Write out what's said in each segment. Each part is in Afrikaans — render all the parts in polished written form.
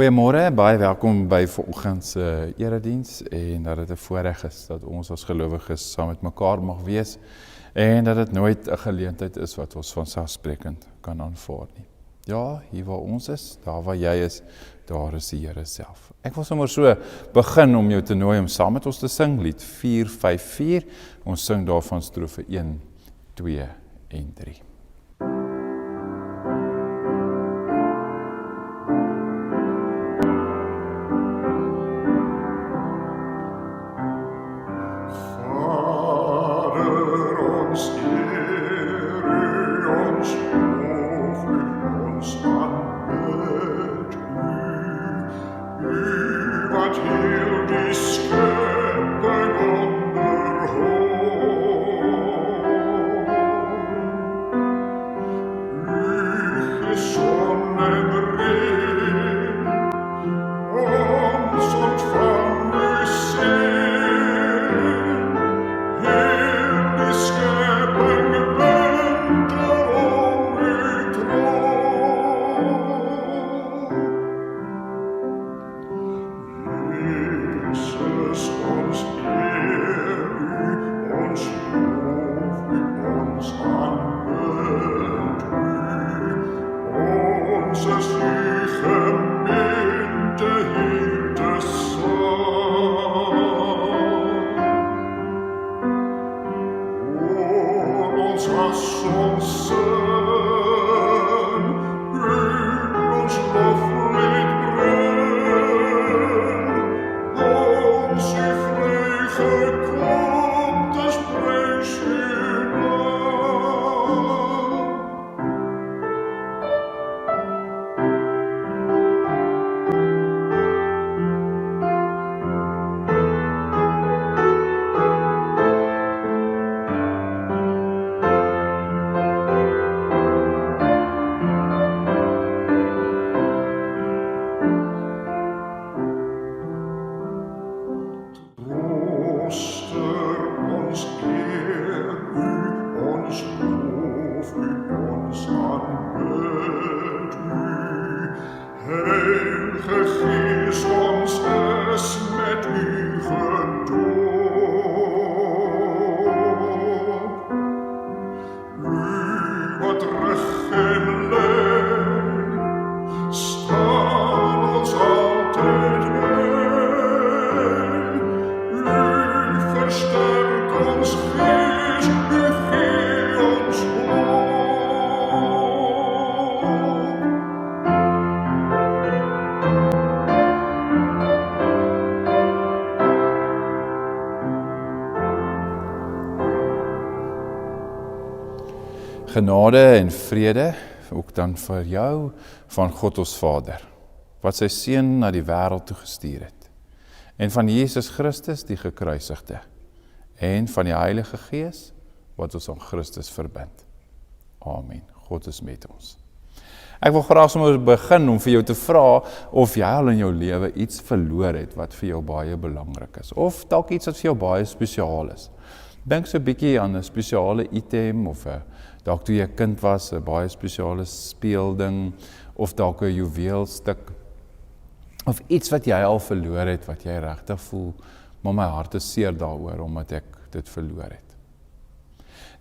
Goeiemôre, baie welkom by vanoggend se erediens en dat dit 'n voorreg is dat ons as gelowiges saam met mekaar mag wees en dat dit nooit 'n geleentheid is wat ons vanselfsprekend kan aanvaar nie. Ja, hier waar ons is, daar waar jy is, daar is die Here self. Ek wil sommer so begin om jou te nooi om saam met ons te sing, lied 454. Ons sing daarvan strofe 1, 2 en 3. Genade en vrede, ook dan vir jou, van God ons Vader, wat sy Seun na die wêreld toe gestuur het, en van Jesus Christus, die gekruisigde, en van die Heilige Gees, wat ons aan Christus verbind. Amen. God is met ons. Ek wil graag sommer begin om vir jou te vra of jy al in jou lewe iets verloor het wat vir jou baie belangrik is, of dalk iets wat vir jou baie spesiaal is. Dink so 'n bietjie aan 'n spesiale item of dalk toe jy 'n kind was, 'n baie spesiale speelding of dalk 'n juweelstuk of iets wat jy al verloor het wat jy regtig voel, maar my hart is seer daaroor omdat ek dit verloor het.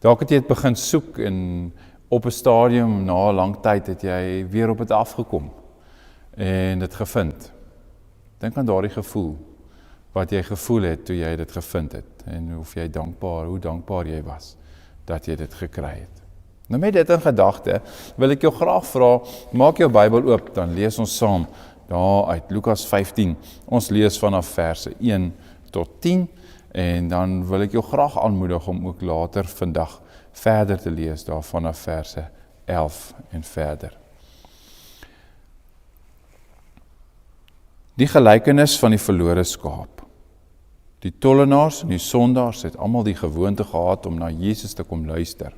Dalk het jy dit begin soek en op 'n stadium na 'n lang tyd het jy weer op dit afgekom en dit gevind. Dink aan daardie gevoel wat jy gevoel het toe jy dit gevind het en hoe dankbaar jy was dat jy dit gekry het. Nou met dit in gedagte wil ek jou graag vra, maak jou Bybel oop, dan lees ons saam daar uit Lukas 15. Ons lees vanaf verse 1 tot 10 en dan wil ek jou graag aanmoedig om ook later vandag verder te lees daar vanaf verse 11 en verder. Die gelykenis van die verlore skaap. Die tollenaars en die sondaars het almal die gewoonte gehad om na Jesus te kom luister.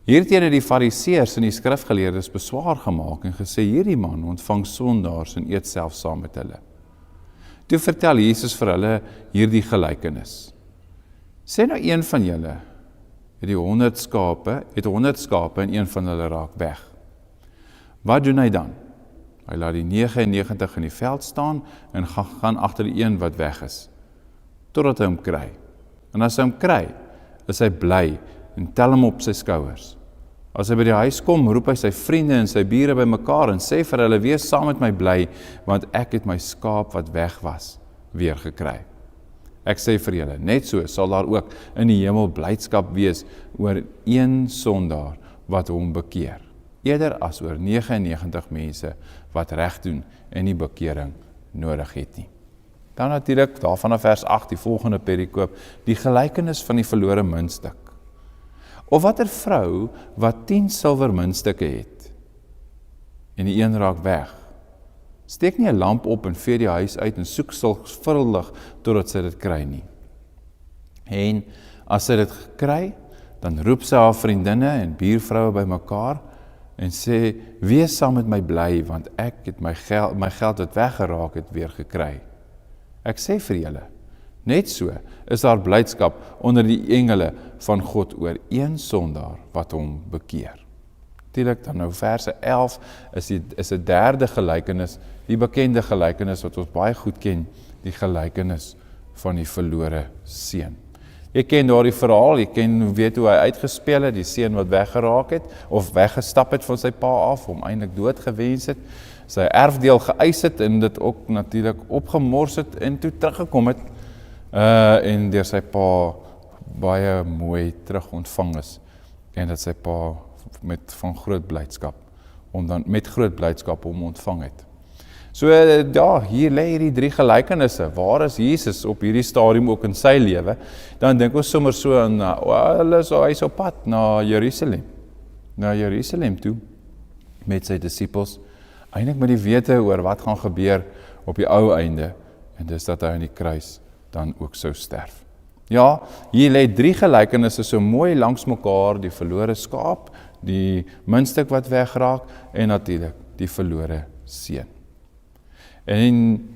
Hierteen het die fariseërs en die skrifgeleerdes beswaar gemaak en gesê, hierdie man ontvang sondaars en eet self saam met hulle. Toe vertel Jesus vir hulle hierdie gelykenis. Sê nou een van julle, het 100 skape en een van hulle raak weg. Wat doen hy dan? Hy laat die 99 in die veld staan en gaan agter die een wat weg is, totdat hy hom kry. En as hy hom kry, is hy bly en tel hom op sy skouers. As hy by die huis kom, roep hy sy vriende en sy bure bymekaar en sê vir hulle, wees saam met my bly, want ek het my skaap wat weg was, weer gekry. Ek sê vir julle, net so sal daar ook in die hemel blydskap wees oor een sondaar wat hom bekeer, eerder as oor 99 mense wat reg doen en nie bekering nodig het nie. Dan natuurlik, daar vanaf vers 8, die volgende perikoop, die gelykenis van die verlore muntstuk. Of watter vrou wat 10 silwer muntstukke het, en die een raak weg, steek nie 'n lamp op en vee die huis uit en soek sorgvuldig totdat sy dit kry nie. En as sy dit kry, dan roep sy haar vriendinne en buurvroue bymekaar en sê, wees saam met my bly, want ek het my geld wat weggeraak het weer gekry. Ek sê vir julle, net so is daar blydskap onder die engele van God oor een sondaar wat hom bekeer. Natuurlik dan nou verse 11 is 'n derde gelykenis, die bekende gelykenis wat ons baie goed ken, die gelykenis van die verlore seun. Jy ken daardie verhaal, weet hoe hy uitgespeel het, die seun wat weggeraak het, of weggestap het van sy pa af, hom eintlik dood gewens het, sy erfdeel geëis het, en dit ook natuurlik opgemors het, en toe teruggekom het, en deur sy pa baie mooi terug ontvang is, en dat sy pa met groot blydskap hom ontvang het. So ja, hier lê hierdie 3 gelykenisse. Waar is Jesus op hierdie stadium ook in sy lewe? Dan dink ons sommer so aan, hy is op pad na Jerusalem toe, met sy disippels, eintlik met die wete oor wat gaan gebeur op die ou einde, en dis dat hy aan die kruis dan ook sou sterf. Ja, hier lê 3 gelykenisse so mooi langs mekaar, die verlore skaap, die muntstuk wat wegraak, en natuurlik die verlore seun. En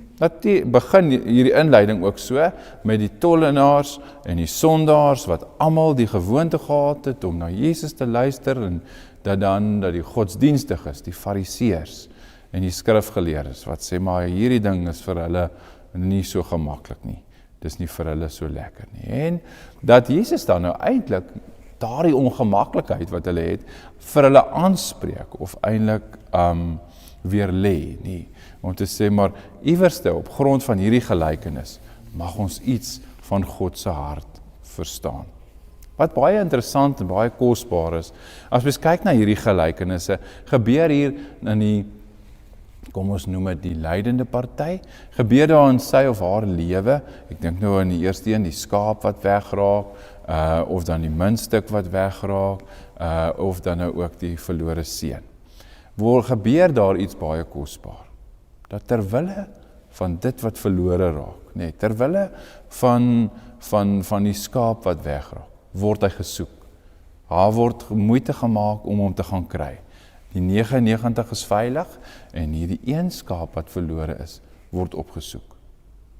begin hierdie inleiding ook so, met die tollenaars en die sondaars, wat almal die gewoonte gehad het om na Jesus te luister, en dat die godsdienstiges, die fariseërs en die skrifgeleerdes, wat sê, maar hierdie ding is vir hulle nie so gemaklik nie, dis nie vir hulle so lekker nie, en dat Jesus dan nou eintlik daardie ongemaklikheid wat hulle het, vir hulle aanspreek, of eintlik weer lê nie, om te sê, maar iewerste op grond van hierdie gelykenis, mag ons iets van God se hart verstaan. Wat baie interessant en baie kosbaar is, as ons kyk na hierdie gelykenisse, gebeur hier in die, kom ons noem dit die lydende party, gebeur daar in sy of haar lewe, ek dink nou in die eerste een, die skaap wat wegraak, of dan die muntstuk wat wegraak, of dan nou ook die verlore seun. Waar gebeur daar iets baie kosbaar, dat terwille van dit wat verlore raak, nee, terwille van die skaap wat wegraak, word hy gesoek. Daar word moeite gemaak om hom te gaan kry. Die 99 is veilig, en hierdie een skaap wat verlore is, word opgesoek.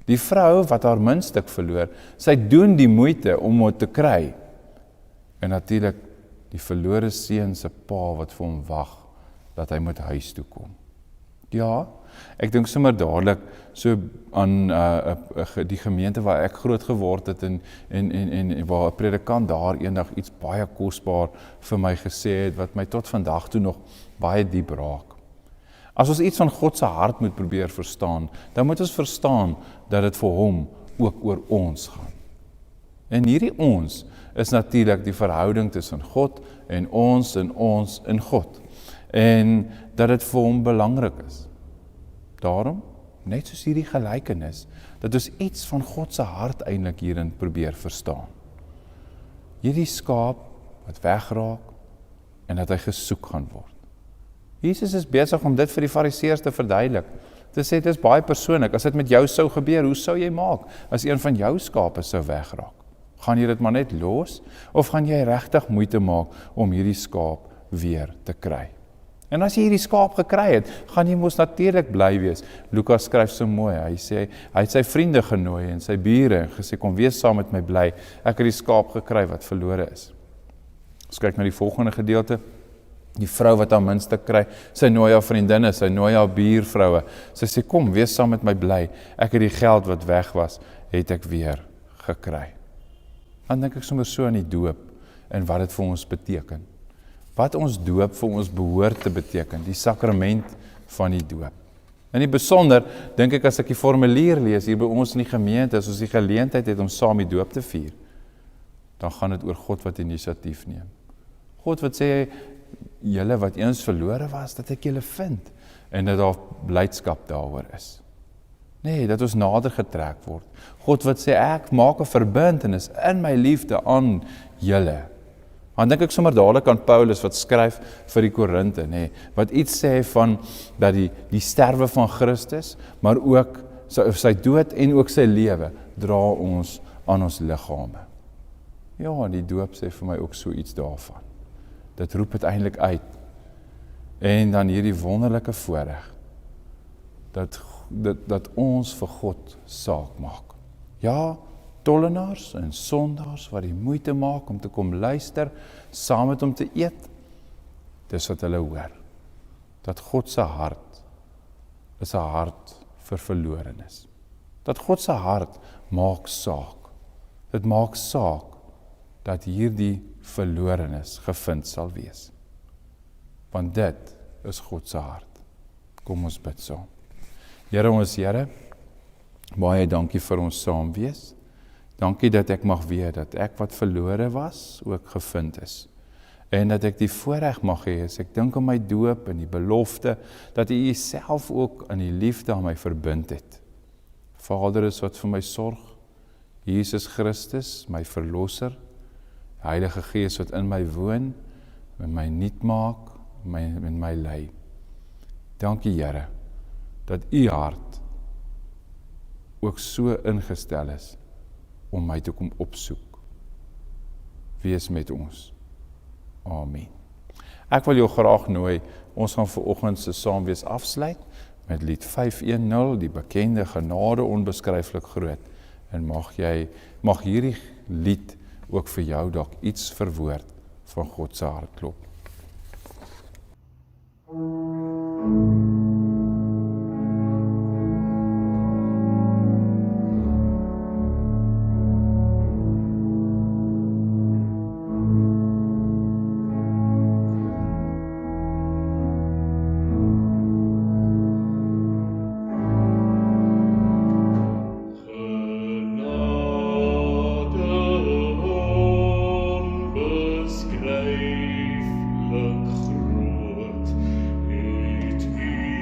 Die vrou wat haar muntstuk verloor, sy doen die moeite om hom te kry. En natuurlik die verlore seun se pa wat vir hom wag, dat hy moet huis toe kom. Ja, ek dink sommer dadelik so aan die gemeente waar ek groot geword het, en waar 'n predikant daar eendag iets baie kosbaar vir my gesê het, wat my tot vandag toe nog baie diep raak. As ons iets van God se hart moet probeer verstaan, dan moet ons verstaan dat dit vir hom ook oor ons gaan. En hierdie ons is natuurlik die verhouding tussen God en ons in God. En dat dit vir hom belangrik is. Daarom, net soos hierdie gelykenis, dat ons iets van God se hart eintlik hierin probeer verstaan. Hierdie skaap wat wegraak, en dat hy gesoek gaan word. Jesus is besig om dit vir die fariseërs te verduidelik. Te sê, dit is baie persoonlik, as dit met jou sou gebeur, hoe sou jy maak, as een van jou skape sou wegraak? Gaan jy dit maar net los, of gaan jy regtig moeite maak om hierdie skaap weer te kry? En as jy hierdie skaap gekry het, gaan jy mos natuurlik bly wees. Lukas skryf so mooi, hy sê, hy het sy vriende genooi en sy bure, en gesê, kom wees saam met my bly, ek het die skaap gekry wat verlore is. Ons kyk na die volgende gedeelte, Die vrou wat haar minste kry, sy nooi haar vriendinne, sy nooi haar buurvroue. Sy sê, kom, wees saam met my bly. Ek het die geld wat weg was, het ek weer gekry. Dan dink ek sommer so aan die doop en wat dit vir ons beteken. Wat ons doop vir ons behoort te beteken, die sakrament van die doop. In die besonder, dink ek as ek die formulier lees hier by ons in die gemeente, as ons die geleentheid het om saam die doop te vier, dan gaan dit oor God wat inisiatief neem. God wat sê, julle wat eens verlore was, dat ek julle vind, en dat daar blydskap daaroor is. Nee, dat ons nader getrek word. God wat sê, ek maak 'n verbintenis in my liefde aan julle. Dan dink ek sommer dadelik aan Paulus wat skryf vir die Korinte, nee, wat iets sê van dat die sterwe van Christus, maar ook sy dood en ook sy lewe, dra ons aan ons liggame. Ja, en die doop sê vir my ook so iets daarvan. Dit roep uiteindelik uit. En dan hierdie wonderlike voorreg, dat ons vir God saak maak. Ja, tollenaars en sondaars wat die moeite maak om te kom luister, saam met hom te eet, dis wat hulle hoor. Dat God se hart is 'n hart vir verlorenes. Dat God se hart maak saak. Dit maak saak dat hierdie verlorenes gevind sal wees. Want dit is God se hart. Kom ons bid saam. Here ons Here, baie dankie vir ons saam wees. Dankie dat ek mag weet dat ek wat verlore was, ook gevind is. En dat ek die voorreg mag hê, as ek dink aan my doop en die belofte, dat U Uself ook in die liefde aan my verbind het. Vader is wat vir my sorg, Jesus Christus, my verlosser, Heilige Gees wat in my woon, met my nuut maak, met my lei. Dankie Here, dat U hart ook so ingestel is, om my te kom opsoek. Wees met ons. Amen. Ek wil jou graag nooi, ons gaan vanoggend se saamwees afsluit, met lied 510, die bekende genade onbeskryflik groot. En mag hierdie lied ook vir jou dalk iets verwoord van God se hartklop. Onbeskryflik groot het U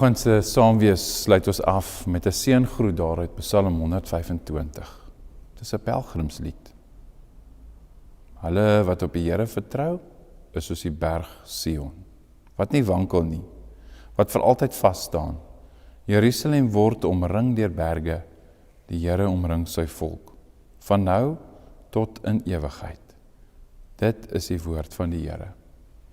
Vanoggend se saamwees sluit ons af met 'n seëngroet daar uit Psalm 125. Dit is 'n pelgrimslied. Hulle wat op die Here vertrou, is soos die berg Sion, wat nie wankel nie, wat vir altyd vas staan. Jerusalem word omring deur berge, die Here omring sy volk, van nou tot in ewigheid. Dit is die woord van die Here.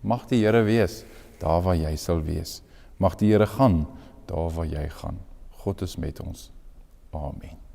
Mag die Here wees, daar waar jy sal wees. Mag die Here gaan, daar waar jy gaan. God is met ons. Amen.